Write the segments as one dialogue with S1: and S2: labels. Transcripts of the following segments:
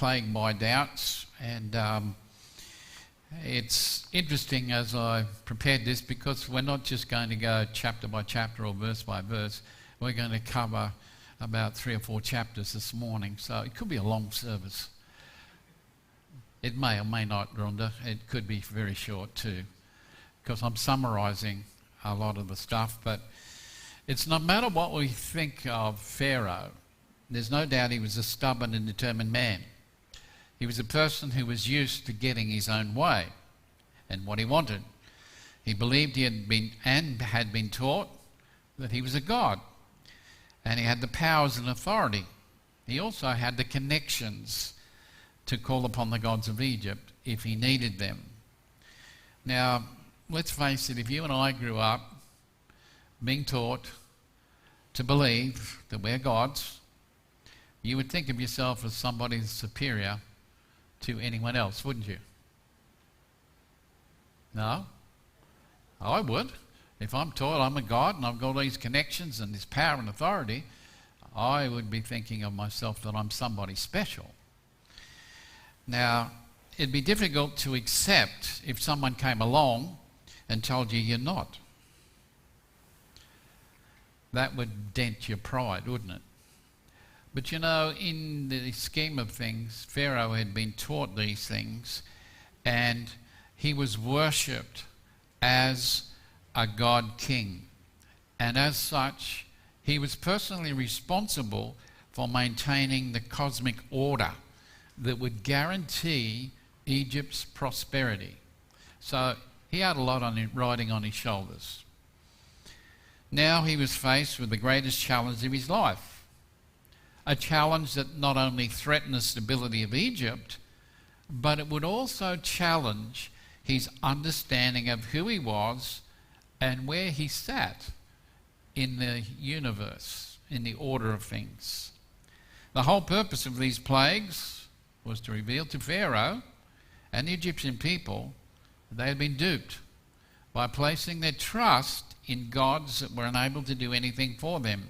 S1: plagued by doubts, and it's interesting as I prepared this, because we're not just going to go chapter by chapter or verse by verse. We're going to cover about 3 or 4 chapters this morning, so it could be a long service. It may or may not, Rhonda. It could be very short too, because I'm summarising a lot of the stuff. But it's no matter what we think of Pharaoh, there's no doubt he was a stubborn and determined man. He was a person who was used to getting his own way and what he wanted. He believed he had been taught that he was a god, and he had the powers and authority. He also had the connections to call upon the gods of Egypt if he needed them. Now, let's face it, if you and I grew up being taught to believe that we're gods, you would think of yourself as somebody superior to anyone else, wouldn't you? No? I would. If I'm taught I'm a god and I've got all these connections and this power and authority, I would be thinking of myself that I'm somebody special. Now, it'd be difficult to accept if someone came along and told you you're not. That would dent your pride, wouldn't it? But you know, in the scheme of things, Pharaoh had been taught these things, and he was worshipped as a god king. And as such, he was personally responsible for maintaining the cosmic order that would guarantee Egypt's prosperity. So he had a lot riding on his shoulders. Now he was faced with the greatest challenge of his life. A challenge that not only threatened the stability of Egypt, but it would also challenge his understanding of who he was and where he sat in the universe, in the order of things. The whole purpose of these plagues was to reveal to Pharaoh and the Egyptian people that they had been duped by placing their trust in gods that were unable to do anything for them,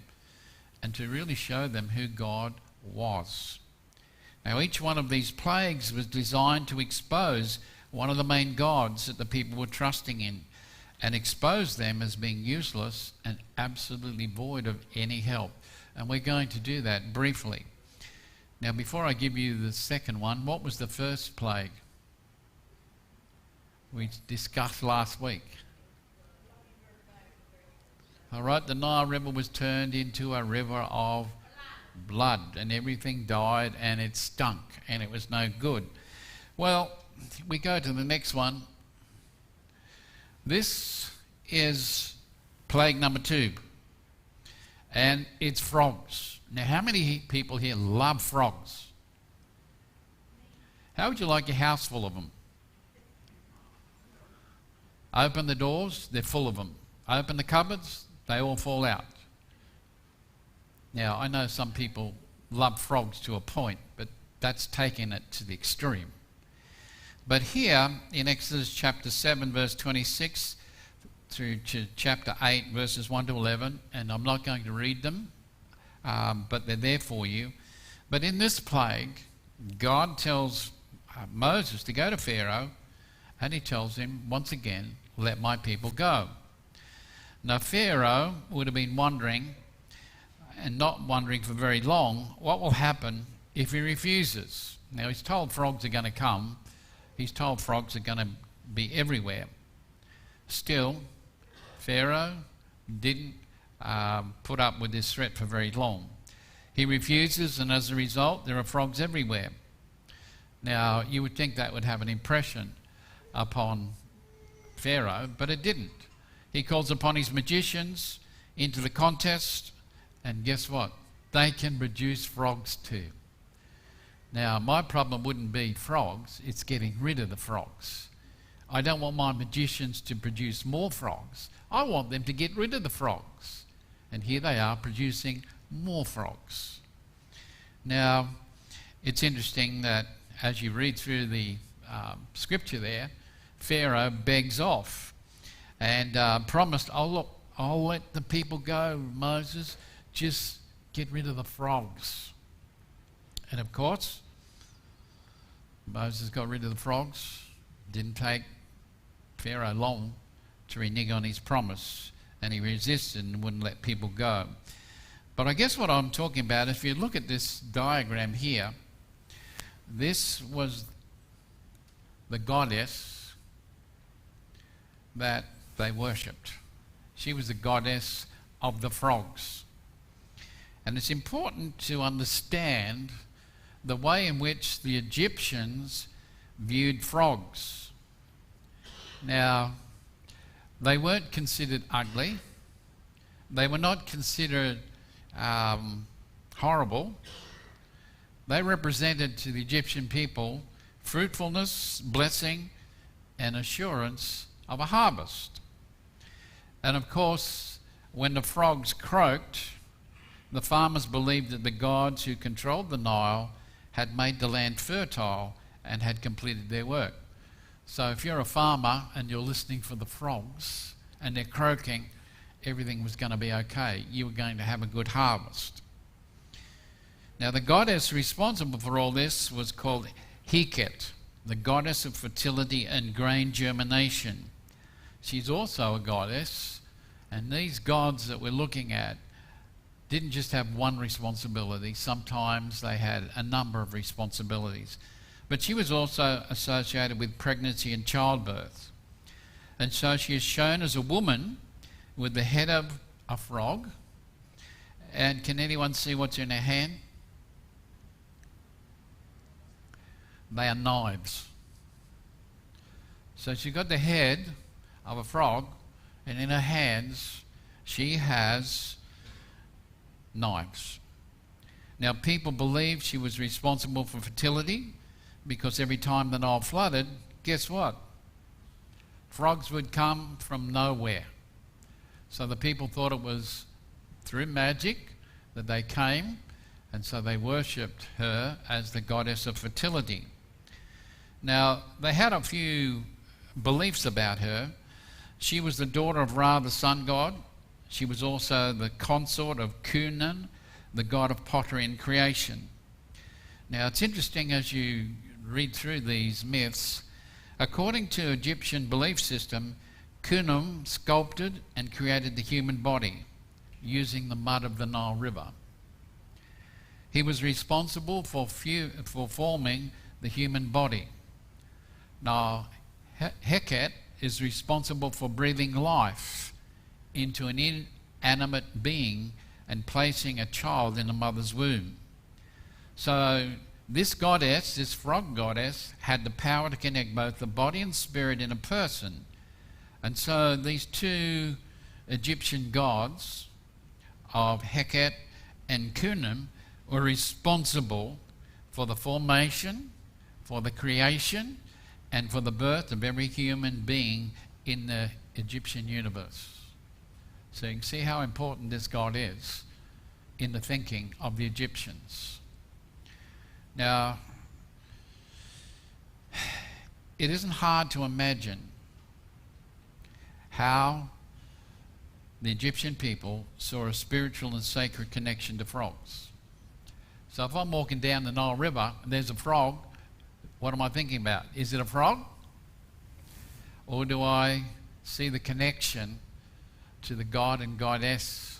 S1: and to really show them who God was. Now, each one of these plagues was designed to expose one of the main gods that the people were trusting in, and expose them as being useless and absolutely void of any help. And we're going to do that briefly. Now, before I give you the second one, what was the first plague we discussed last week? All right, the Nile River was turned into a river of blood, and everything died, and it stunk, and it was no good. Well, we go to the next one. This is plague number 2, and it's frogs. Now, how many people here love frogs? How would you like your house full of them? Open the doors, they're full of them. Open the cupboards, they all fall out. Now, I know some people love frogs to a point, but that's taking it to the extreme. But here, in Exodus chapter 7, verse 26, through to chapter 8, verses 1 to 11, and I'm not going to read them, but they're there for you. But in this plague, God tells Moses to go to Pharaoh, and he tells him, once again, let my people go. Now, Pharaoh would have been wondering, and not wondering for very long, what will happen if he refuses. Now, he's told frogs are going to come. He's told frogs are going to be everywhere. Still, Pharaoh didn't put up with this threat for very long. He refuses, and as a result, there are frogs everywhere. Now, you would think that would have an impression upon Pharaoh, but it didn't. He calls upon his magicians into the contest, and guess what? They can produce frogs too. Now, my problem wouldn't be frogs, it's getting rid of the frogs. I don't want my magicians to produce more frogs. I want them to get rid of the frogs. And here they are producing more frogs. Now, it's interesting that as you read through the scripture there, Pharaoh begs off and promised, I'll let the people go, Moses, just get rid of the frogs. And of course, Moses got rid of the frogs. Didn't take Pharaoh long to renege on his promise, and he resisted and wouldn't let people go. But I guess what I'm talking about, if you look at this diagram here, this was the goddess that they worshipped. She was the goddess of the frogs. And it's important to understand the way in which the Egyptians viewed frogs. Now, they weren't considered ugly. They were not considered horrible. They represented to the Egyptian people fruitfulness, blessing, and assurance of a harvest. And of course, when the frogs croaked, the farmers believed that the gods who controlled the Nile had made the land fertile and had completed their work. So if you're a farmer and you're listening for the frogs and they're croaking, everything was going to be okay. You were going to have a good harvest. Now, the goddess responsible for all this was called HEQT, the goddess of fertility and grain germination. She's also a goddess, and these gods that we're looking at didn't just have one responsibility. Sometimes they had a number of responsibilities. But she was also associated with pregnancy and childbirth. And so she is shown as a woman with the head of a frog. And can anyone see what's in her hand? They are knives. So she's got the head of a frog, and in her hands she has knives. Now, people believe she was responsible for fertility because every time the Nile flooded, guess what? Frogs would come from nowhere. So the people thought it was through magic that they came, and so they worshipped her as the goddess of fertility. Now, they had a few beliefs about her. She was the daughter of Ra, the sun god. She was also the consort of Cunan, the god of pottery and creation. Now, it's interesting as you read through these myths. According to Egyptian belief system, Khnum sculpted and created the human body using the mud of the Nile River. He was responsible for forming the human body. Now, HEQT is responsible for breathing life into an inanimate being and placing a child in a mother's womb. So this goddess, this frog goddess, had the power to connect both the body and spirit in a person. And so these two Egyptian gods of HEQT and Khnum were responsible for the formation, for the creation, and for the birth of every human being in the Egyptian universe. So you can see how important this God is in the thinking of the Egyptians. Now, it isn't hard to imagine how the Egyptian people saw a spiritual and sacred connection to frogs. So if I'm walking down the Nile River and there's a frog, what am I thinking about? Is it a frog? Or do I see the connection to the god and goddess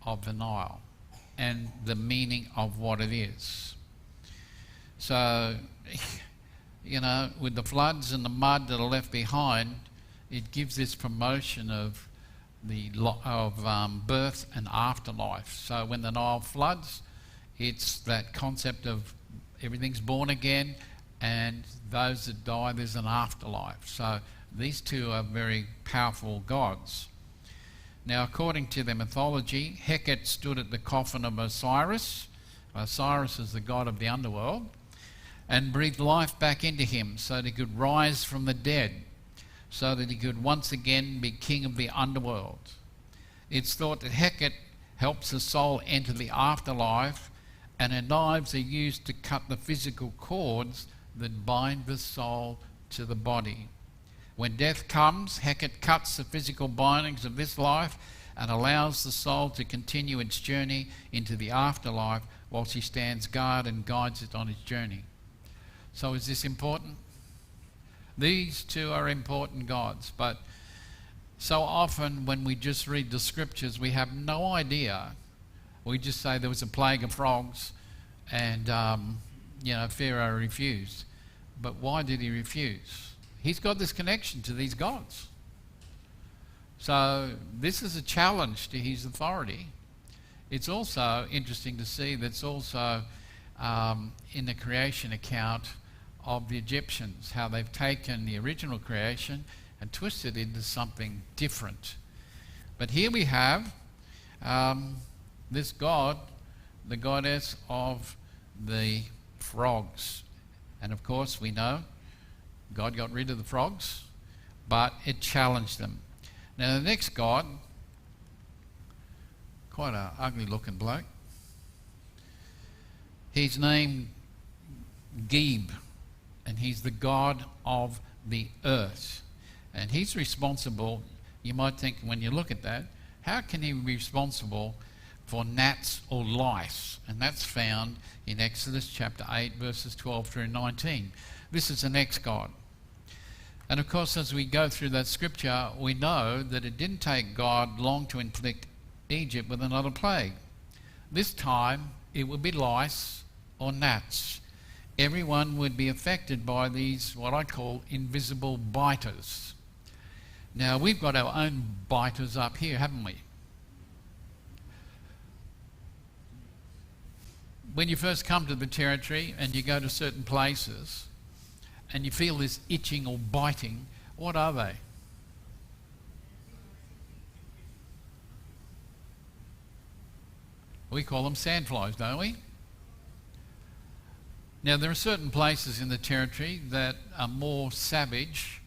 S1: of the Nile and the meaning of what it is? So, you know, with the floods and the mud that are left behind, it gives this promotion of birth and afterlife. So when the Nile floods, it's that concept of everything's born again, and those that die, there's an afterlife. So these two are very powerful gods. Now, according to their mythology, HEQT stood at the coffin of Osiris. Osiris is the god of the underworld, and breathed life back into him so that he could rise from the dead, so that he could once again be king of the underworld. It's thought that HEQT helps the soul enter the afterlife, and her knives are used to cut the physical cords that bind the soul to the body. When death comes, HEQT cuts the physical bindings of this life and allows the soul to continue its journey into the afterlife while she stands guard and guides it on its journey. So is this important? These two are important gods, but so often when we just read the scriptures, we have no idea. We just say there was a plague of frogs and, Pharaoh refused. But why did he refuse? He's got this connection to these gods. So this is a challenge to his authority. It's also interesting to see that's also in the creation account of the Egyptians, how they've taken the original creation and twisted it into something different. But here we have this god, the goddess of the frogs. And of course we know God got rid of the frogs, but it challenged them. Now the next god, quite an ugly looking bloke, he's named Geb, and he's the god of the earth. And he's responsible, you might think when you look at that, how can he be responsible for gnats or lice? And that's found in Exodus chapter 8 verses 12 through 19. This is the next god. And of course, as we go through that scripture, we know that it didn't take God long to inflict Egypt with another plague. This time it would be lice or gnats. Everyone would be affected by these, what I call invisible biters. Now we've got our own biters up here, haven't we? When you first come to the territory and you go to certain places and you feel this itching or biting, what are they? We call them sandflies, don't we? Now there are certain places in the territory that are more savage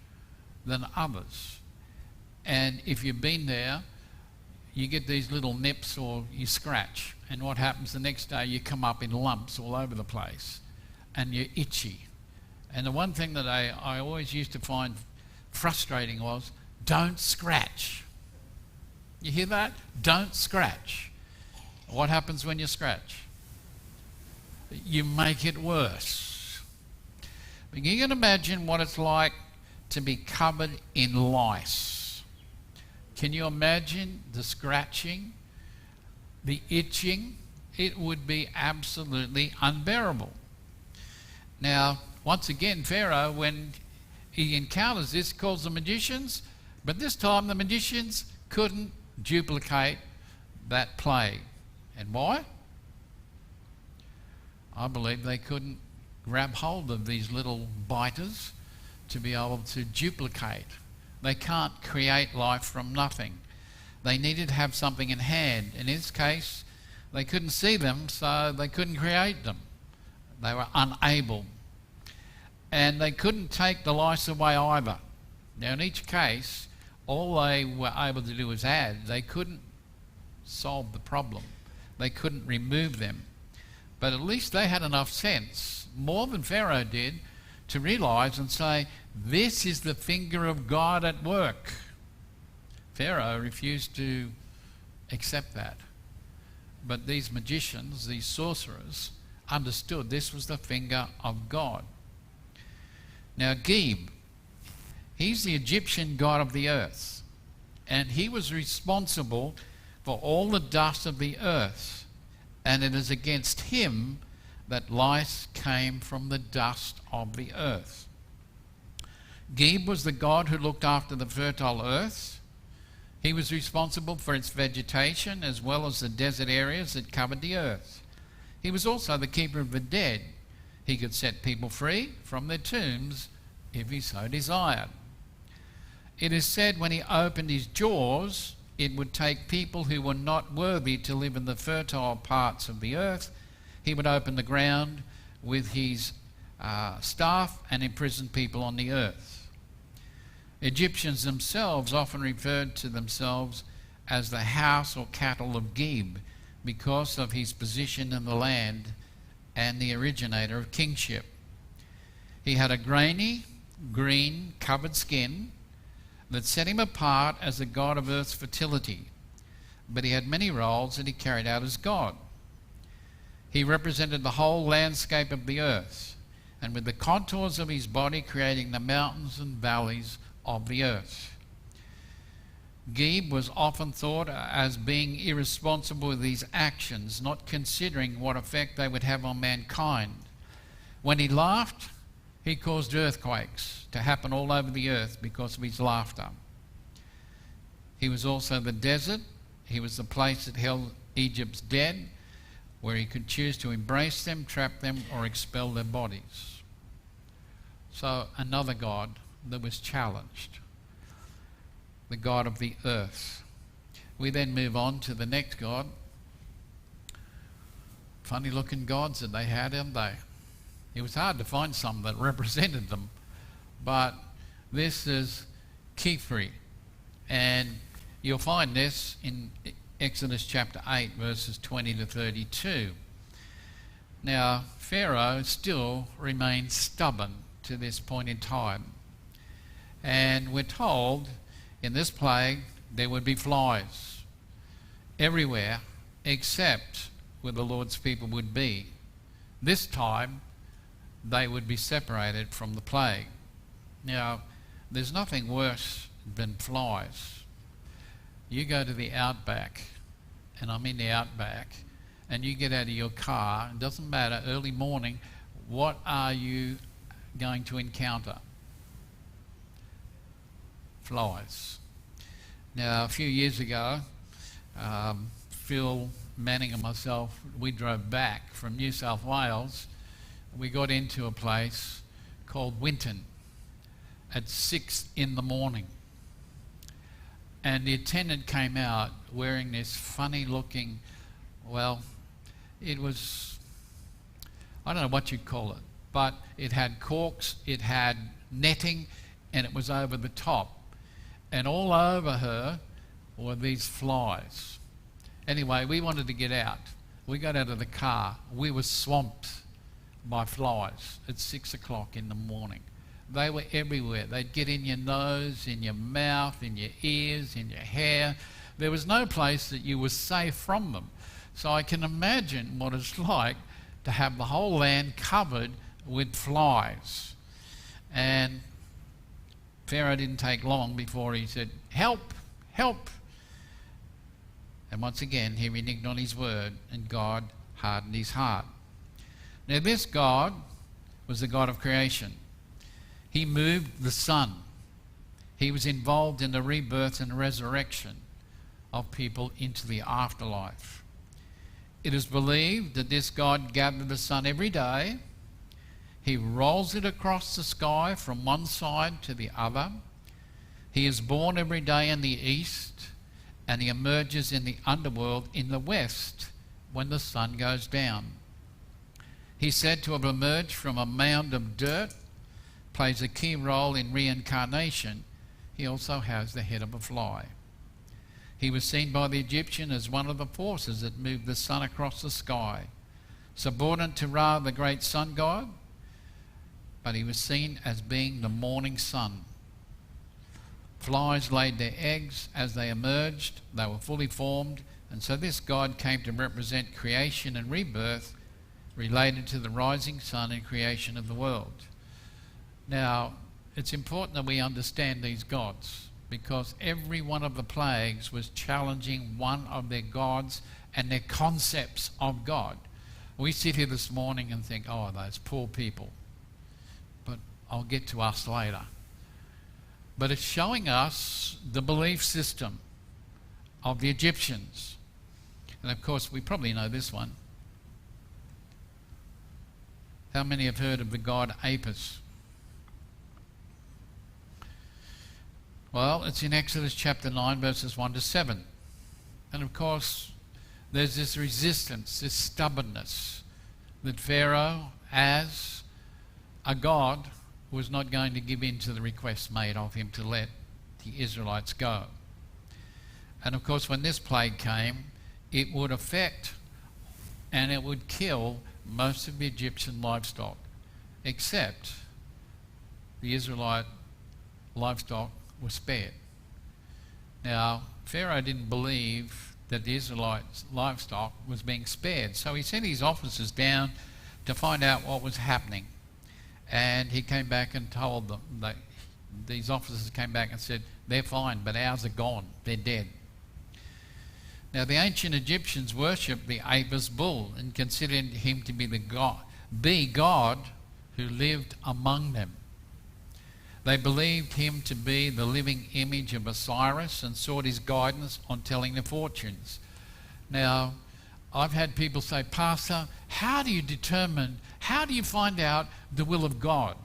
S1: than others. And if you've been there, you get these little nips or you scratch. And what happens the next day, you come up in lumps all over the place and you're itchy. And the one thing that I always used to find frustrating was, don't scratch. You hear that? Don't scratch. What happens when you scratch? You make it worse. But you can imagine what it's like to be covered in lice. Can you imagine the scratching, the itching? It would be absolutely unbearable. Now, once again, Pharaoh, when he encounters this, calls the magicians, but this time the magicians couldn't duplicate that plague. And why? I believe they couldn't grab hold of these little biters to be able to duplicate. They can't create life from nothing. They needed to have something in hand. In this case, they couldn't see them, so they couldn't create them. They were unable. And they couldn't take the lice away either. Now in each case, all they were able to do was add. They couldn't solve the problem. They couldn't remove them. But at least they had enough sense, more than Pharaoh did, to realize and say, this is the finger of God at work. Pharaoh refused to accept that. But these magicians, these sorcerers, understood this was the finger of God. Now Geb, he's the Egyptian god of the earth, and he was responsible for all the dust of the earth, and it is against him that lice came from the dust of the earth. Geb was the god who looked after the fertile earth. He was responsible for its vegetation as well as the desert areas that covered the earth. He was also the keeper of the dead. He could set people free from their tombs if he so desired. It is said when he opened his jaws, it would take people who were not worthy to live in the fertile parts of the earth. He would open the ground with his staff and imprison people on the earth. Egyptians themselves often referred to themselves as the house or cattle of Geb because of his position in the land and the originator of kingship. He had a grainy, green, covered skin that set him apart as the god of earth's fertility, but he had many roles that he carried out as God. He represented the whole landscape of the earth, and with the contours of his body creating the mountains and valleys of the earth. Geb was often thought as being irresponsible with these actions, not considering what effect they would have on mankind. When he laughed, he caused earthquakes to happen all over the earth because of his laughter. He was also the desert. He was the place that held Egypt's dead, where he could choose to embrace them, trap them, or expel their bodies. So another god that was challenged, the god of the earth. We then move on to the next god. Funny looking gods that they had, haven't they? It was hard to find some that represented them, but this is Khepri, and you'll find this in Exodus chapter 8 verses 20 to 32. Now Pharaoh still remains stubborn to this point in time, and we're told in this plague there would be flies everywhere except where the Lord's people would be. This time they would be separated from the plague. Now there's nothing worse than flies. You go to the outback, and I'm in the outback, and you get out of your car, it doesn't matter, early morning, what are you going to encounter? Flies. Now a few years ago, Phil Manning and myself, we drove back from New South Wales. We got into a place called Winton at 6 in the morning. And the attendant came out wearing this funny looking, well, it was, I don't know what you'd call it, but it had corks, it had netting, and it was over the top. And all over her were these flies. Anyway, we wanted to get out. We got out of the car. We were swamped by flies at 6 o'clock in the morning. They were everywhere. They'd get in your nose, in your mouth, in your ears, in your hair. There was no place that you were safe from them. So I can imagine what it's like to have the whole land covered with flies. And Pharaoh didn't take long before he said, "Help, help." And once again, he reneged on his word, and God hardened his heart. Now this God was the God of creation. He moved the sun. He was involved in the rebirth and resurrection of people into the afterlife. It is believed that this God gathered the sun every day. He rolls it across the sky from one side to the other. He is born every day in the east, and he emerges in the underworld in the west when the sun goes down. He's said to have emerged from a mound of dirt, plays a key role in reincarnation. He also has the head of a fly. He was seen by the Egyptian as one of the forces that moved the sun across the sky. Subordinate to Ra, the great sun god, but he was seen as being the morning sun. Flies laid their eggs as they emerged. They were fully formed, and so this god came to represent creation and rebirth related to the rising sun and creation of the world. Now, it's important that we understand these gods, because every one of the plagues was challenging one of their gods and their concepts of God. We sit here this morning and think, oh, those poor people. But I'll get to us later. But it's showing us the belief system of the Egyptians. And of course, we probably know this one. How many have heard of the god Apis? Well, it's in Exodus chapter 9, verses 1 to 7. And of course, there's this resistance, this stubbornness that Pharaoh, as a god, was not going to give in to the request made of him to let the Israelites go. And of course, when this plague came, it would affect and it would kill most of the Egyptian livestock, except the Israelite livestock was spared. Now, Pharaoh didn't believe that the Israelites' livestock was being spared, so he sent his officers down to find out what was happening. And he came back and told them, these officers came back and said, they're fine, but ours are gone, they're dead. Now the ancient Egyptians worshipped the Apis bull and considered him to be the God who lived among them. They believed him to be the living image of Osiris and sought his guidance on telling their fortunes. Now, I've had people say, Pastor, how do you find out the will of God?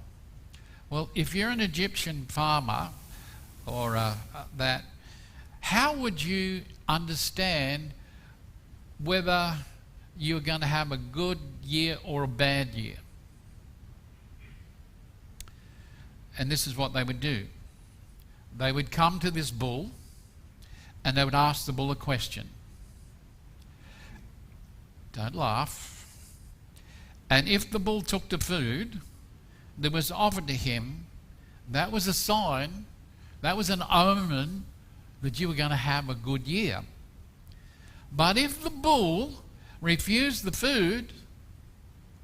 S1: Well, if you're an Egyptian farmer or that, how would you understand whether you're going to have a good year or a bad year? And this is what they would do. They would come to this bull and they would ask the bull a question. Don't laugh. And if the bull took the food that was offered to him, that was a sign, that was an omen that you were going to have a good year. But if the bull refused the food,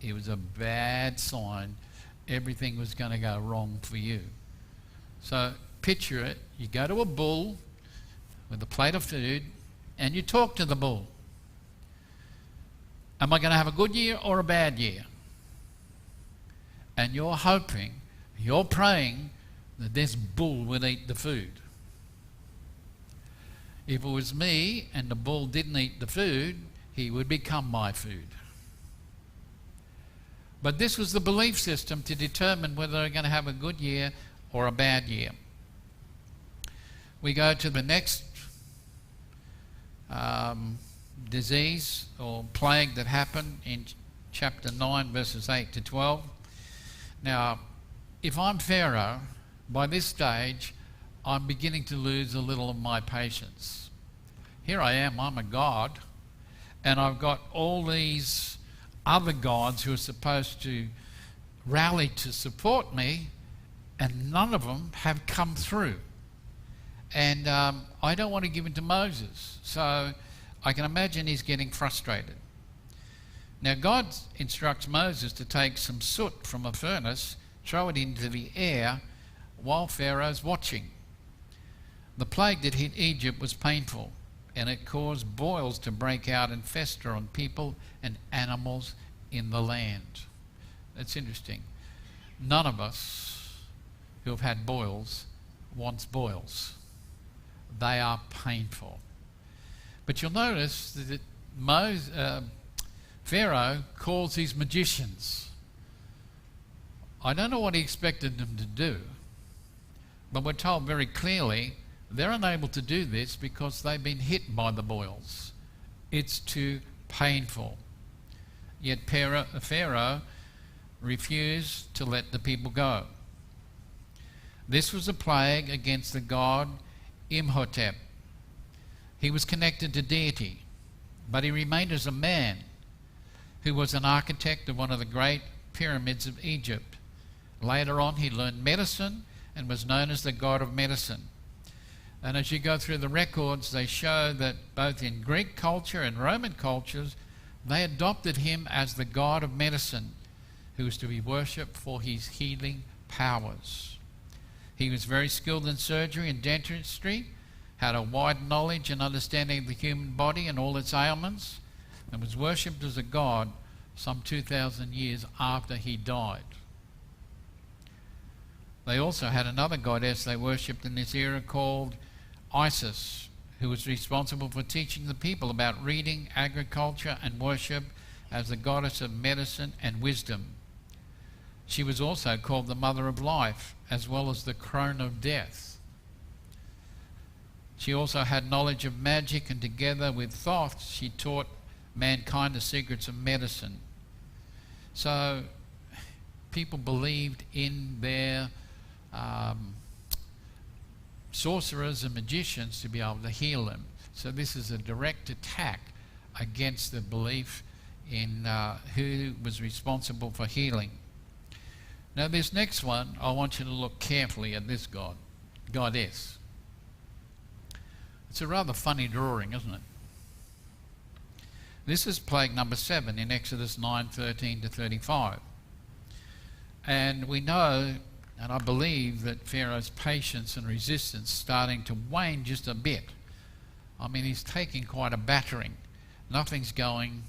S1: it was a bad sign. Everything was going to go wrong for you. So picture it, you go to a bull with a plate of food and you talk to the bull. Am I going to have a good year or a bad year? And you're hoping, you're praying that this bull would eat the food. If it was me and the bull didn't eat the food, he would become my food. But this was the belief system to determine whether they're going to have a good year or a bad year. We go to the next disease or plague that happened in chapter 9, verses 8 to 12. Now, if I'm Pharaoh, by this stage, I'm beginning to lose a little of my patience. Here I am, I'm a god, and I've got all these other gods who are supposed to rally to support me, and none of them have come through. And I don't want to give in to Moses. So I can imagine he's getting frustrated. Now God instructs Moses to take some soot from a furnace, throw it into the air while Pharaoh's watching. The plague that hit Egypt was painful, and it caused boils to break out and fester on people and animals in the land. That's interesting. None of us who have had boils wants boils. They are painful. But you'll notice that Pharaoh calls these magicians. I don't know what he expected them to do, but we're told very clearly they're unable to do this because they've been hit by the boils. It's too painful. Yet Pharaoh refused to let the people go. This was a plague against the god IMHOTEP. He was connected to deity, but he remained as a man who was an architect of one of the great pyramids of Egypt. Later on, he learned medicine and was known as the god of medicine. And as you go through the records, they show that both in Greek culture and Roman cultures, they adopted him as the god of medicine, who was to be worshipped for his healing powers. He was very skilled in surgery and dentistry, had a wide knowledge and understanding of the human body and all its ailments, and was worshipped as a god some 2,000 years after he died. They also had another goddess they worshipped in this era called Isis, who was responsible for teaching the people about reading, agriculture, and worship as the goddess of medicine and wisdom. She was also called the mother of life, as well as the crone of death. She also had knowledge of magic, and together with Thoth, she taught mankind the secrets of medicine. So people believed in their sorcerers and magicians to be able to heal them. So this is a direct attack against the belief in who was responsible for healing. Now this next one, I want you to look carefully at this goddess. It's a rather funny drawing, isn't it? This is plague number 7 in Exodus 9:13 to 35. And we know, and I believe, that Pharaoh's patience and resistance starting to wane just a bit. I mean, he's taking quite a battering. Nothing's going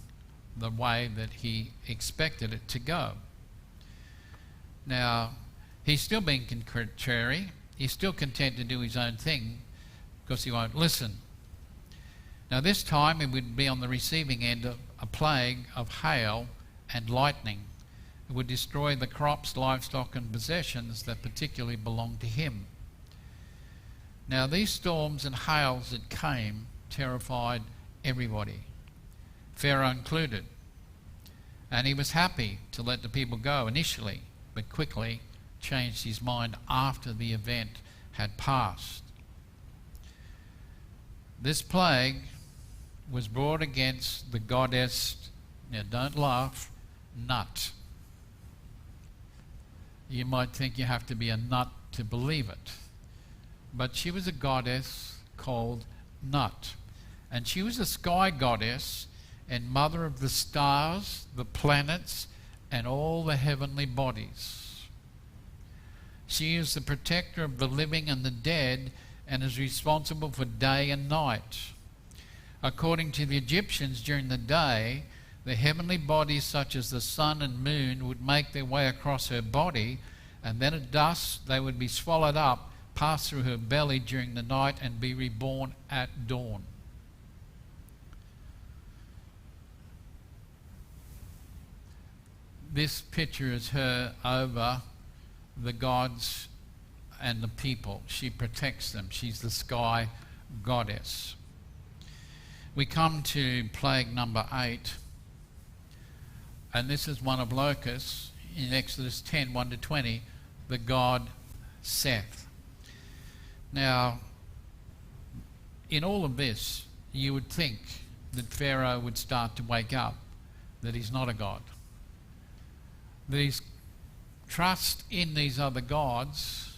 S1: the way that he expected it to go. Now, he's still being contrary. He's still content to do his own thing because he won't listen. Now, this time he would be on the receiving end of a plague of hail and lightning. It would destroy the crops, livestock and possessions that particularly belonged to him. Now, these storms and hails that came terrified everybody, Pharaoh included. And he was happy to let the people go initially, but quickly changed his mind after the event had passed. This plague was brought against the goddess, now don't laugh, Nut. You might think you have to be a nut to believe it. But she was a goddess called Nut. And she was a sky goddess and mother of the stars, the planets, and all the heavenly bodies. She is the protector of the living and the dead and is responsible for day and night. According to the Egyptians, during the day, the heavenly bodies such as the sun and moon would make their way across her body, and then at dusk they would be swallowed up, pass through her belly during the night, and be reborn at dawn. This picture is her over the gods and the people. She protects them. She's the sky goddess. We come to plague number 8, and this is one of locusts in Exodus 10, 1-20, the god Seth. Now, in all of this, you would think that Pharaoh would start to wake up, that he's not a god, that his trust in these other gods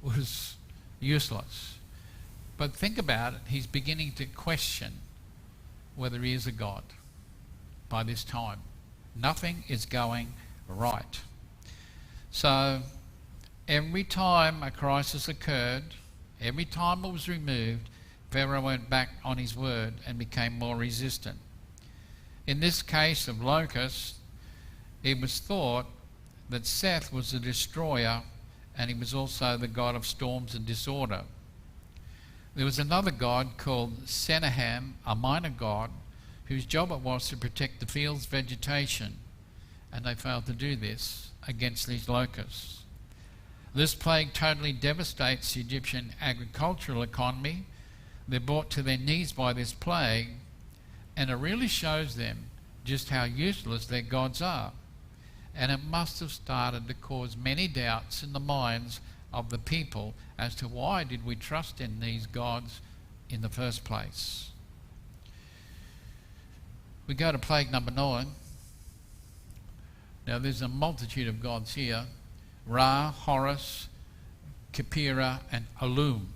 S1: was useless. But think about it, he's beginning to question whether he is a god by this time. Nothing is going right. So every time a crisis occurred, every time it was removed, Pharaoh went back on his word and became more resistant. In this case of locusts, it was thought that Seth was the destroyer, and he was also the god of storms and disorder. There was another god called Sennacherib, a minor god, whose job it was to protect the field's vegetation, and they failed to do this against these locusts. This plague totally devastates the Egyptian agricultural economy. They're brought to their knees by this plague, and it really shows them just how useless their gods are. And it must have started to cause many doubts in the minds of the people as to why did we trust in these gods in the first place. We go to plague number 9. Now there's a multitude of gods here. Ra, Horus, Khepera and Alum.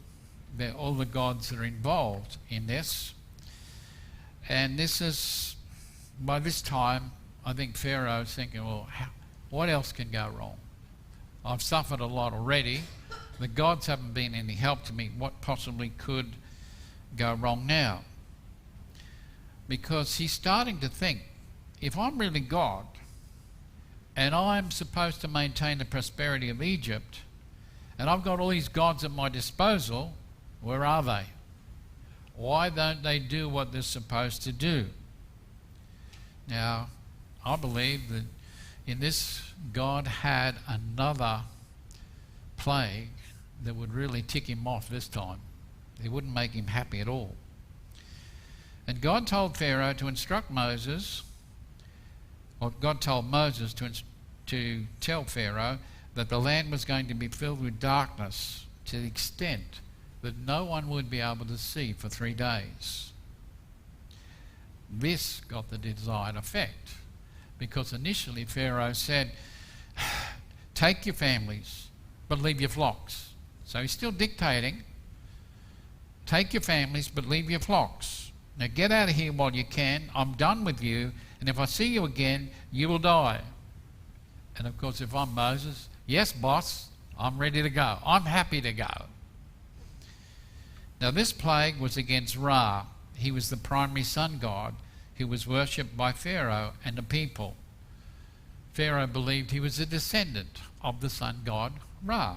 S1: They're all the gods that are involved in this. And this is, by this time, I think Pharaoh is thinking, well, what else can go wrong? I've suffered a lot already. The gods haven't been any help to me. What possibly could go wrong now? Because he's starting to think, if I'm really God and I'm supposed to maintain the prosperity of Egypt and I've got all these gods at my disposal, where are they? Why don't they do what they're supposed to do? Now, I believe that in this, God had another plague that would really tick him off this time. It wouldn't make him happy at all. And God told Pharaoh to instruct Moses, or God told Moses to tell Pharaoh that the land was going to be filled with darkness to the extent that no one would be able to see for 3 days. This got the desired effect, because initially Pharaoh said, take your families, but leave your flocks. So he's still dictating, take your families, but leave your flocks. Now get out of here while you can. I'm done with you, and if I see you again, you will die. And of course, if I'm Moses, yes, boss, I'm ready to go. I'm happy to go. Now, this plague was against Ra. He was the primary sun god who was worshipped by Pharaoh and the people. Pharaoh believed he was a descendant of the sun god Ra.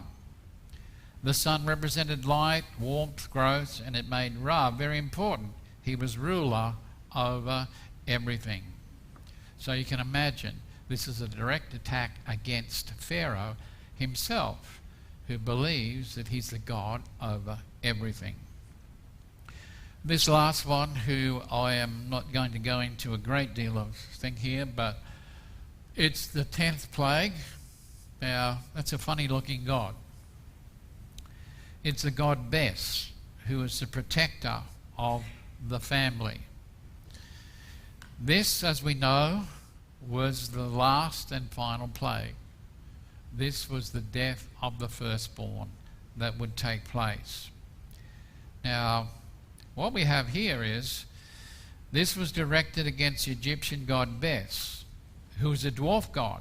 S1: The sun represented light, warmth, growth, and it made Ra very important. He was ruler over everything. So you can imagine this is a direct attack against Pharaoh himself, who believes that he's the god over everything. This last one, who I am not going to go into a great deal of thing here, but it's the 10th plague. Now, that's a funny looking god. It's the god Bes, who is the protector of the family. This, as we know, was the last and final plague. This was the death of the firstborn that would take place. Now, what we have here is, this was directed against the Egyptian god Bes, who was a dwarf god.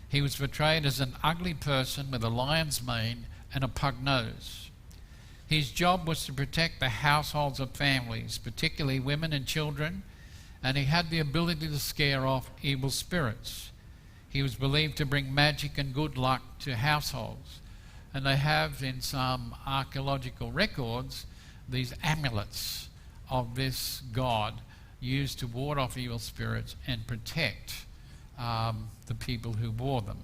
S1: He was portrayed as an ugly person with a lion's mane and a pug nose. His job was to protect the households of families, particularly women and children, and he had the ability to scare off evil spirits. He was believed to bring magic and good luck to households. And they have, in some archaeological records, these amulets of this god used to ward off evil spirits and protect the people who wore them.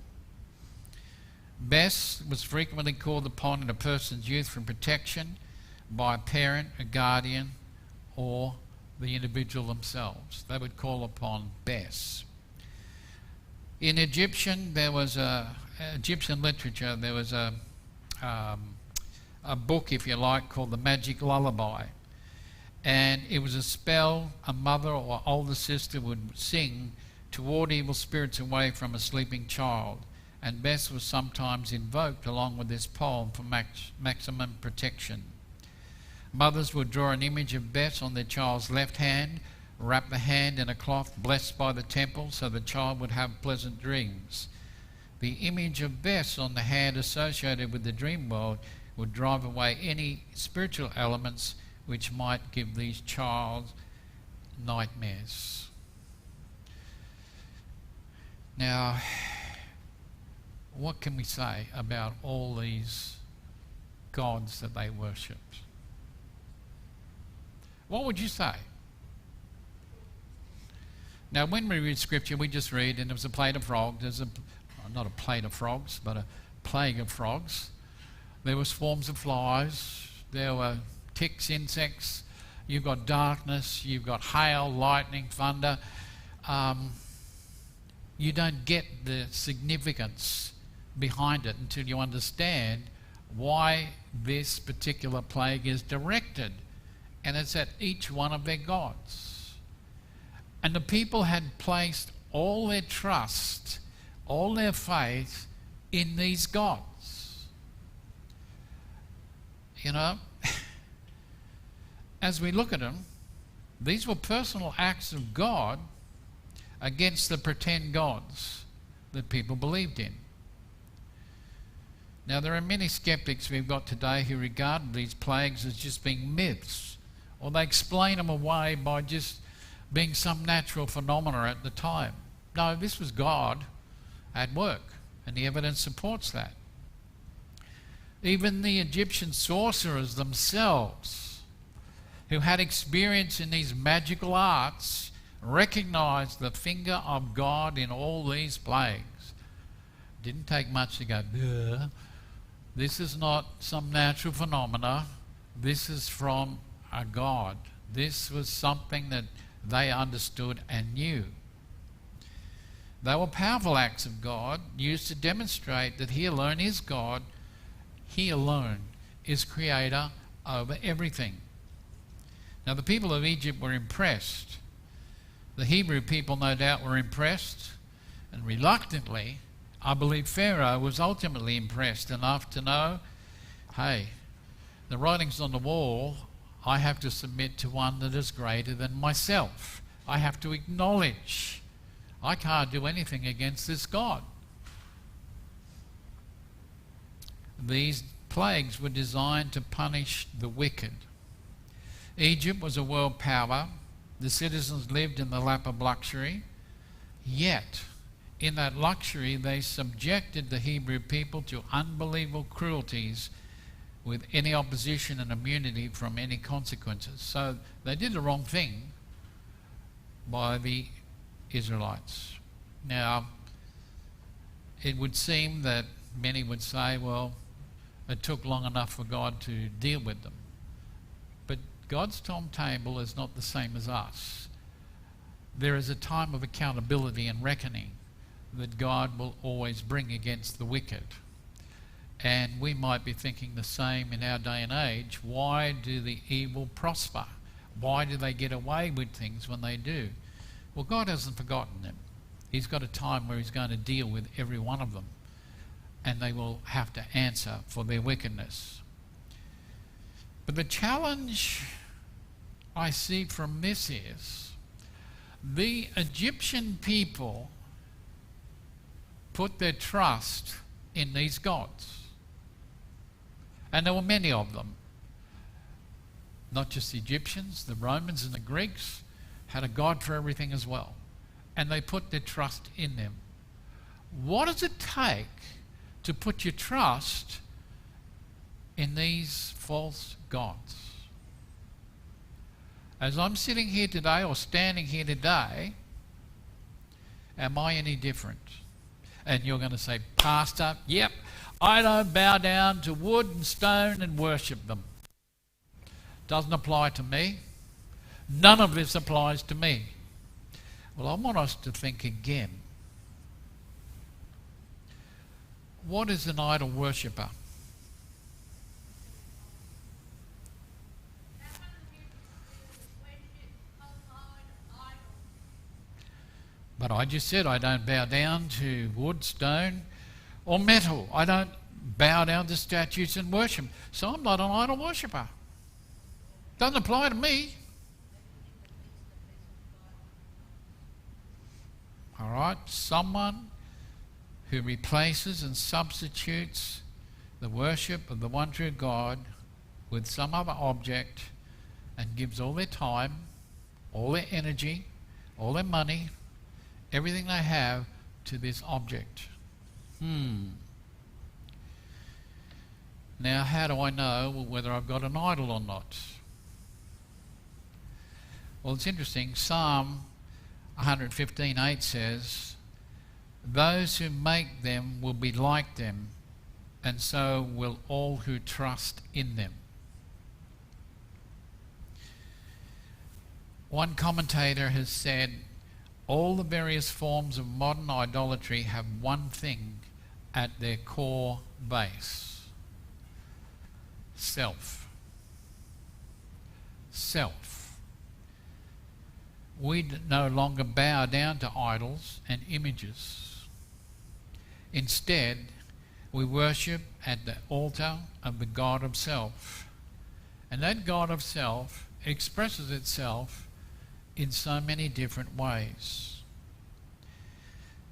S1: Bes was frequently called upon in a person's youth for protection by a parent, a guardian, or the individual themselves. They would call upon Bes. In Egyptian literature, there was a book, if you like, called The Magic Lullaby. And it was a spell a mother or older sister would sing to ward evil spirits away from a sleeping child. And Bes was sometimes invoked along with this poem for maximum protection. Mothers would draw an image of Bes on their child's left hand, wrap the hand in a cloth blessed by the temple so the child would have pleasant dreams. The image of Bes on the hand associated with the dream world would drive away any spiritual elements which might give these child nightmares. Now, what can we say about all these gods that they worshipped? What would you say? Now, when we read scripture, we just read, and there was a plague of frogs. Not a plague of frogs, but a plague of frogs. There were swarms of flies. There were ticks, insects. You've got darkness. You've got hail, lightning, thunder. You don't get the significance behind it until you understand why this particular plague is directed. And it's at each one of their gods. And the people had placed all their trust, all their faith in these gods. You know, as we look at them, these were personal acts of God against the pretend gods that people believed in. Now, there are many skeptics we've got today who regard these plagues as just being myths, or they explain them away by just being some natural phenomena at the time. No, this was God at work, and the evidence supports that. Even the Egyptian sorcerers themselves, who had experience in these magical arts, recognized the finger of God in all these plagues. Didn't take much to go, duh. This is not some natural phenomena. This is from a God. This was something that they understood and knew. They were powerful acts of God used to demonstrate that He alone is God. He alone is creator over everything. Now, the people of Egypt were impressed. The Hebrew people, no doubt, were impressed. And reluctantly, I believe Pharaoh was ultimately impressed enough to know, hey, the writing's on the wall. I have to submit to one that is greater than myself. I have to acknowledge I can't do anything against this God. These plagues were designed to punish the wicked. Egypt was a world power. The citizens lived in the lap of luxury. Yet, in that luxury, they subjected the Hebrew people to unbelievable cruelties with any opposition and immunity from any consequences. So they did the wrong thing by the Israelites. Now, it would seem that many would say, well, it took long enough for God to deal with them. But God's timetable is not the same as us. There is a time of accountability and reckoning that God will always bring against the wicked. And we might be thinking the same in our day and age. Why do the evil prosper? Why do they get away with things when they do? Well, God hasn't forgotten them. He's got a time where he's going to deal with every one of them, and they will have to answer for their wickedness. But the challenge I see from this is the Egyptian people put their trust in these gods. And there were many of them. Not just the Egyptians, the Romans and the Greeks had a god for everything as well. And they put their trust in them. What does it take to put your trust in these false gods? As I'm sitting here today or standing here today, am I any different? And you're going to say, Pastor, yep, I don't bow down to wood and stone and worship them. Doesn't apply to me. None of this applies to me. Well, I want us to think again. What is an idol worshipper? But I just said I don't bow down to wood, stone, or metal. I don't bow down to statues and worship. So I'm not an idol worshipper. Doesn't apply to me. All right, someone who replaces and substitutes the worship of the one true God with some other object and gives all their time, all their energy, all their money, everything they have to this object. Now, how do I know whether I've got an idol or not? Well, it's interesting. Psalm 115:8 says, "Those who make them will be like them, and so will all who trust in them." One commentator has said, all the various forms of modern idolatry have one thing at their core base: self. Self. We no longer bow down to idols and images. Instead, we worship at the altar of the God of self. And that God of self expresses itself in so many different ways.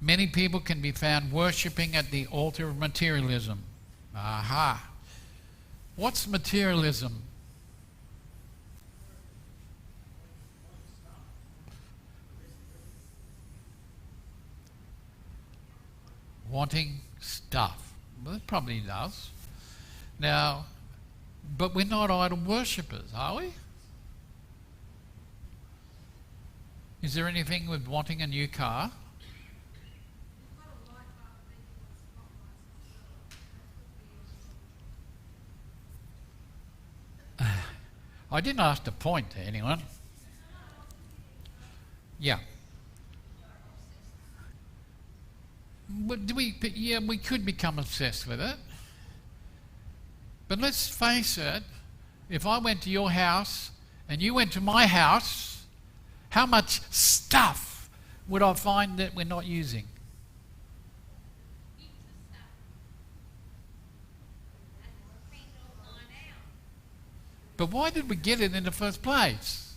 S1: Many people can be found worshipping at the altar of materialism. Aha! What's materialism? Wanting stuff. Well, it probably does. Now, but we're not idol worshippers, are we? Is there anything with wanting a new car? I didn't ask to point to anyone. Yeah. But we could become obsessed with it. But let's face it, if I went to your house and you went to my house, how much stuff would I find that we're not using? But why did we get it in the first place?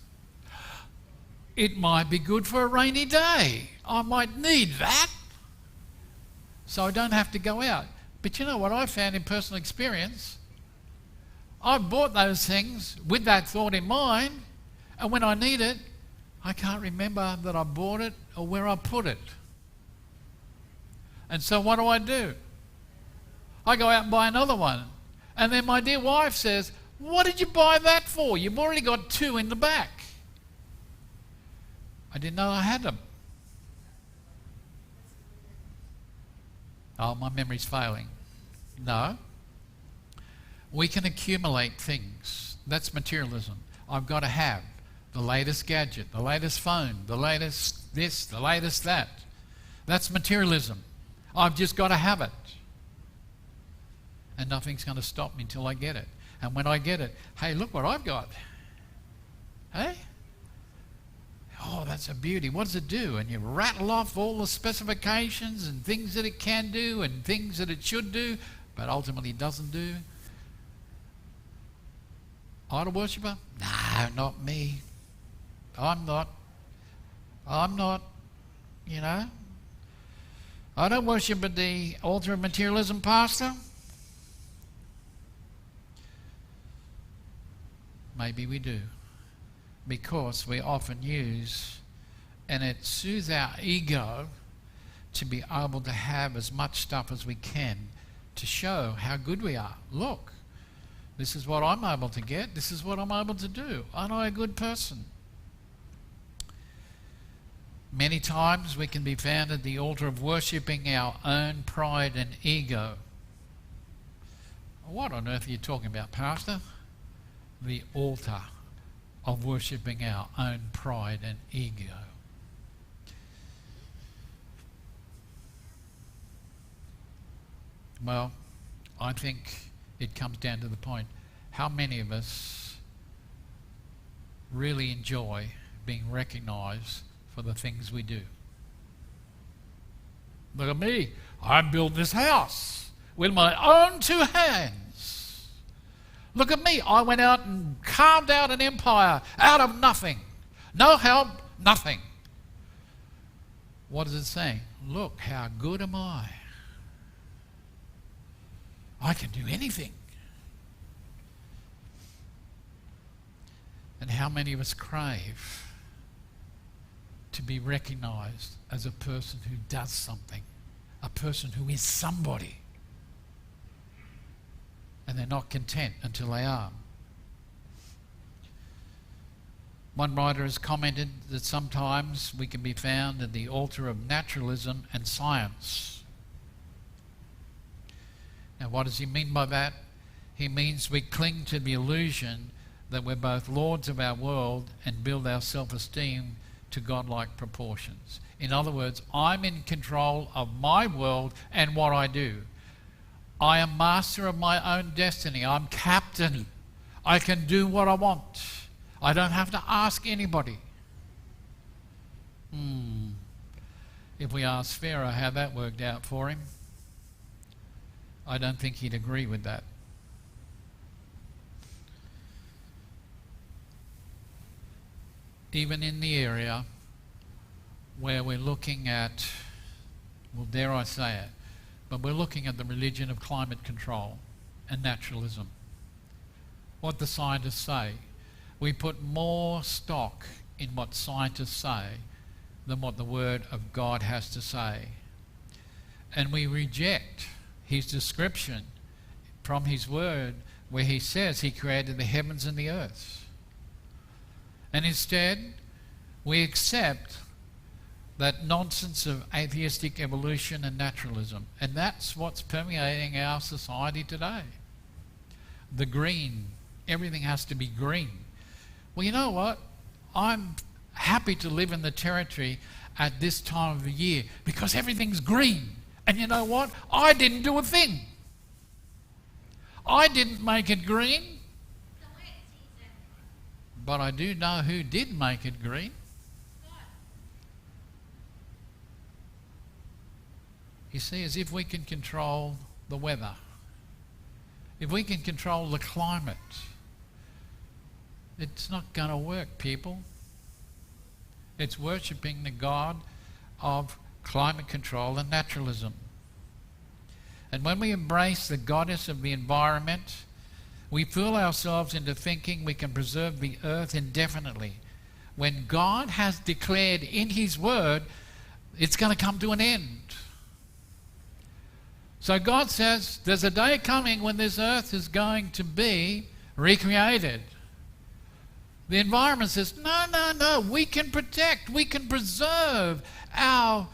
S1: It might be good for a rainy day. I might need that, so I don't have to go out. But you know what I found in personal experience? I've bought those things with that thought in mind, and when I need it, I can't remember that I bought it or where I put it. And so what do? I go out and buy another one. And then my dear wife says, "What did you buy that for? You've already got 2 in the back." I didn't know I had them. Oh, my memory's failing. No. We can accumulate things. That's materialism. I've got to have the latest gadget, the latest phone, the latest this, the latest that. That's materialism. I've just got to have it. And nothing's going to stop me until I get it. And when I get it, hey, look what I've got. Hey? Oh, that's a beauty. What does it do? And you rattle off all the specifications and things that it can do and things that it should do, but ultimately doesn't do. Idol worshipper? No, not me. I'm not, you know. I don't worship at the altar of materialism, Pastor. Maybe we do. Because we often use, and it soothes our ego to be able to have as much stuff as we can to show how good we are. Look, this is what I'm able to get. This is what I'm able to do. Aren't I a good person? Many times we can be found at the altar of worshipping our own pride and ego. What on earth are you talking about, Pastor? The altar of worshipping our own pride and ego. Well, I think it comes down to the point, how many of us really enjoy being recognized for the things we do? Look at me, I built this house with my own 2 hands. Look at me, I went out and carved out an empire out of nothing. No help, nothing. What is it saying? Look, how good am I? I can do anything. And how many of us crave to be recognized as a person who does something, a person who is somebody, and they're not content until they are. One writer has commented that sometimes we can be found at the altar of naturalism and science. Now, what does he mean by that? He means we cling to the illusion that we're both lords of our world and build our self-esteem to godlike proportions. In other words, I'm in control of my world and what I do. I am master of my own destiny. I'm captain. I can do what I want. I don't have to ask anybody. If we asked Pharaoh how that worked out for him, I don't think he'd agree with that. Even in the area where we're looking at, well, dare I say it, but we're looking at the religion of climate control and naturalism. What the scientists say. We put more stock in what scientists say than what the Word of God has to say. And we reject His description from His Word where He says He created the heavens and the earth. And instead, we accept that nonsense of atheistic evolution and naturalism. And that's what's permeating our society today. The green. Everything has to be green. Well, you know what? I'm happy to live in the territory at this time of the year because everything's green. And you know what? I didn't do a thing. I didn't make it green. But I do know who did make it green. You see, as if we can control the weather, if we can control the climate, it's not going to work, people. It's worshipping the God of climate control and naturalism. And when we embrace the goddess of the environment, we fool ourselves into thinking we can preserve the earth indefinitely, when God has declared in His Word it's going to come to an end. So God says there's a day coming when this earth is going to be recreated. The environment says, no, we can protect, we can preserve our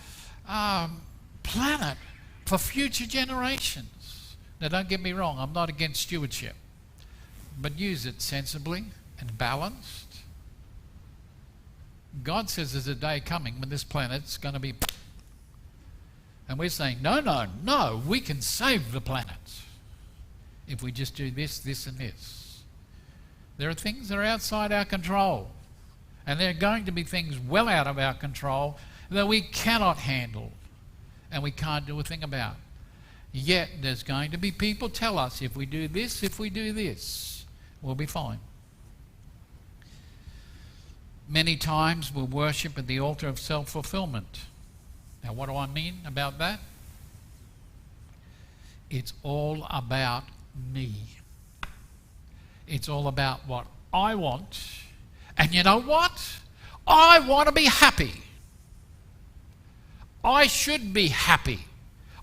S1: planet for future generations. Now don't get me wrong, I'm not against stewardship, but use it sensibly and balanced. God says there's a day coming when this planet's going to be... And we're saying, no, we can save the planet if we just do this, this and this. There are things that are outside our control, and there are going to be things well out of our control that we cannot handle and we can't do a thing about. Yet there's going to be people tell us, if we do this, we'll be fine. Many times we'll worship at the altar of self-fulfillment. Now, what do I mean about that? It's all about me. It's all about what I want. And you know what? I want to be happy. I should be happy.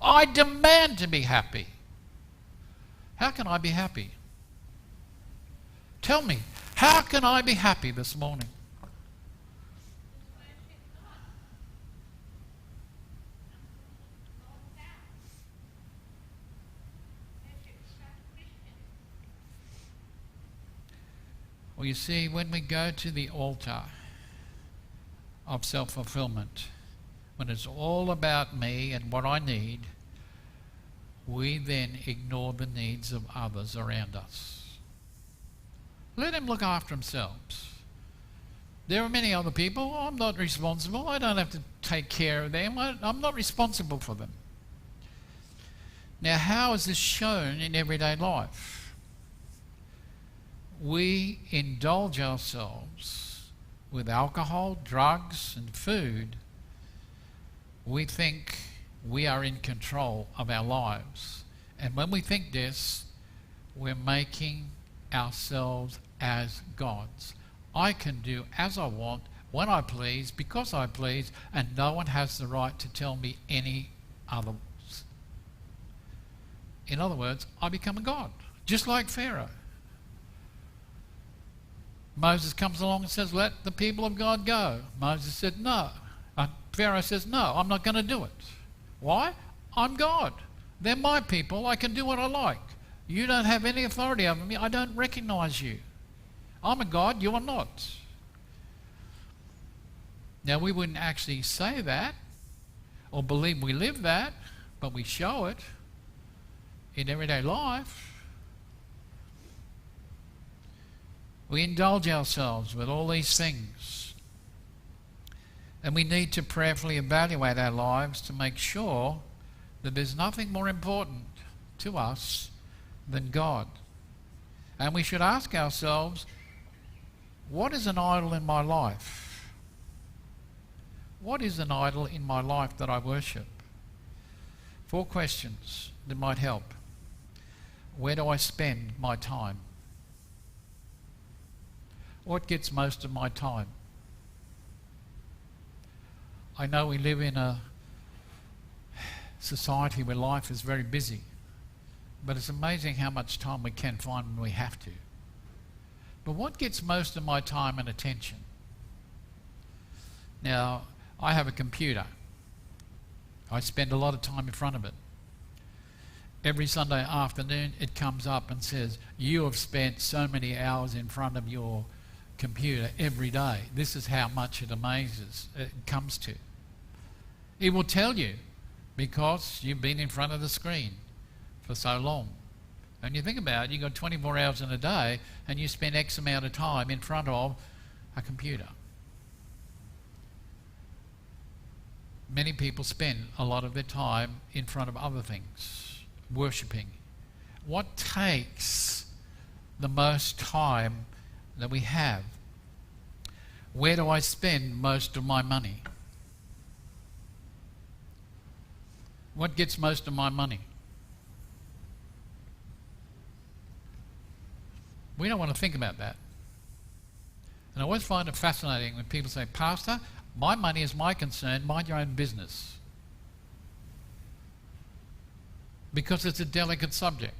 S1: I demand to be happy. How can I be happy? Tell me, how can I be happy this morning? Well, you see, when we go to the altar of self-fulfillment, when it's all about me and what I need, we then ignore the needs of others around us. Let them look after themselves. There are many other people. I'm not responsible. I don't have to take care of them. I'm not responsible for them. Now, how is this shown in everyday life? We indulge ourselves with alcohol, drugs, and food. We think we are in control of our lives. And when we think this, we're making ourselves as gods. I can do as I want, when I please, because I please, and no one has the right to tell me any otherwise. In other words, I become a god, just like Pharaoh. Moses comes along and says, let the people of God go. Moses said, no. Pharaoh says, no, I'm not going to do it. Why? I'm God. They're my people. I can do what I like. You don't have any authority over me. I don't recognize you. I'm a God. You are not. Now, we wouldn't actually say that or believe we live that, but we show it in everyday life. We indulge ourselves with all these things. And we need to prayerfully evaluate our lives to make sure that there's nothing more important to us than God. And we should ask ourselves, what is an idol in my life? What is an idol in my life that I worship? 4 questions that might help. Where do I spend my time? What gets most of my time? I know we live in a society where life is very busy, but it's amazing how much time we can find when we have to. But what gets most of my time and attention? Now, I have a computer. I spend a lot of time in front of it. Every Sunday afternoon it comes up and says, you have spent so many hours in front of your computer every day. This is how much it comes to. It will tell you because you've been in front of the screen for so long. And you think about it, you've got 24 hours in a day and you spend X amount of time in front of a computer. Many people spend a lot of their time in front of other things, worshipping. What takes the most time that we have? Where do I spend most of my money? What gets most of my money? We don't want to think about that. And I always find it fascinating when people say, Pastor, my money is my concern, mind your own business. Because it's a delicate subject.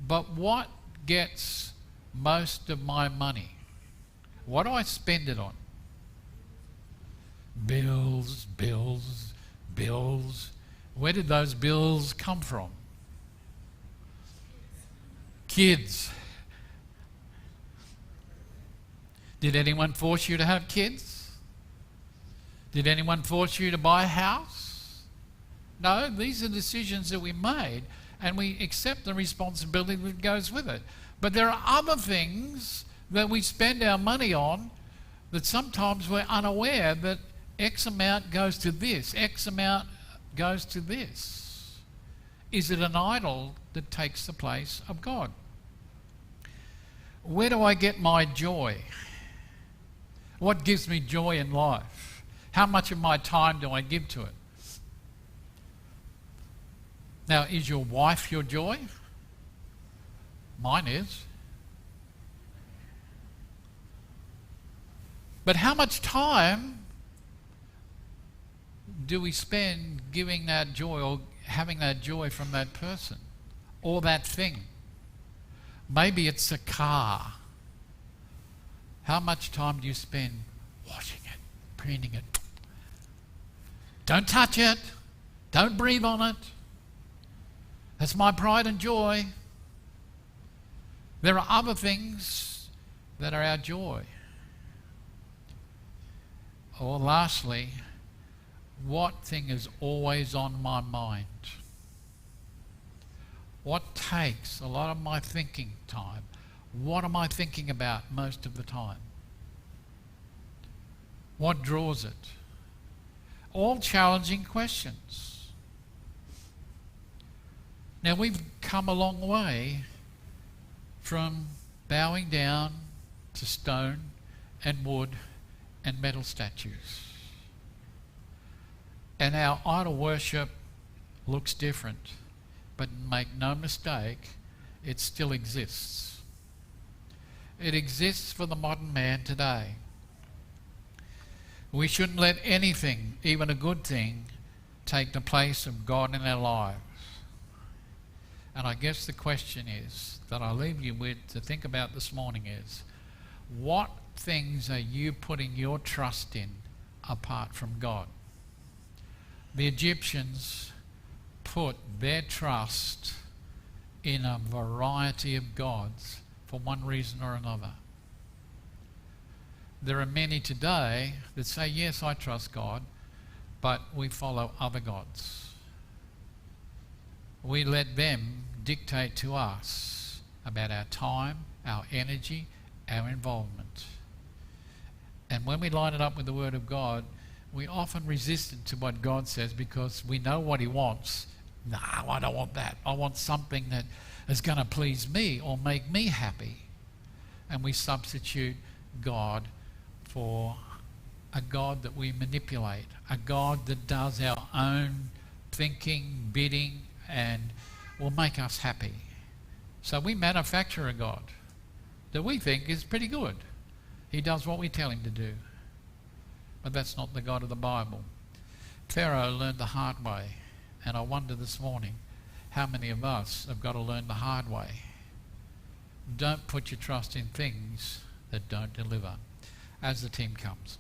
S1: But what gets most of my money? What do I spend it on? Bills, bills, bills. Where did those bills come from? Kids. Did anyone force you to have kids? Did anyone force you to buy a house? No, these are decisions that we made, and we accept the responsibility that goes with it. But there are other things that we spend our money on that sometimes we're unaware that X amount goes to this, X amount goes to this. Is it an idol that takes the place of God? Where do I get my joy? What gives me joy in life? How much of my time do I give to it? Now, is your wife your joy? Mine is. But how much time do we spend giving that joy or having that joy from that person or that thing? Maybe it's a car. How much time do you spend washing it, cleaning it? Don't touch it. Don't breathe on it. That's my pride and joy. There are other things that are our joy. Or lastly, what thing is always on my mind? What takes a lot of my thinking time? What am I thinking about most of the time? What draws it? All challenging questions. Now, we've come a long way from bowing down to stone and wood and metal statues. And our idol worship looks different, but make no mistake, it still exists. It exists for the modern man today. We shouldn't let anything, even a good thing, take the place of God in our lives. And I guess the question is, that I leave you with to think about this morning is, what things are you putting your trust in apart from God? The Egyptians put their trust in a variety of gods for one reason or another. There are many today that say, yes, I trust God, but we follow other gods. We let them dictate to us about our time, our energy, our involvement. And when we line it up with the Word of God, we often resist it to what God says because we know what He wants. No, I don't want that. I want something that is going to please me or make me happy. And we substitute God for a God that we manipulate, a God that does our own thinking, bidding, and will make us happy. So we manufacture a God that we think is pretty good. He does what we tell him to do. But that's not the God of the Bible. Pharaoh learned the hard way, and I wonder this morning how many of us have got to learn the hard way. Don't put your trust in things that don't deliver. As the team comes.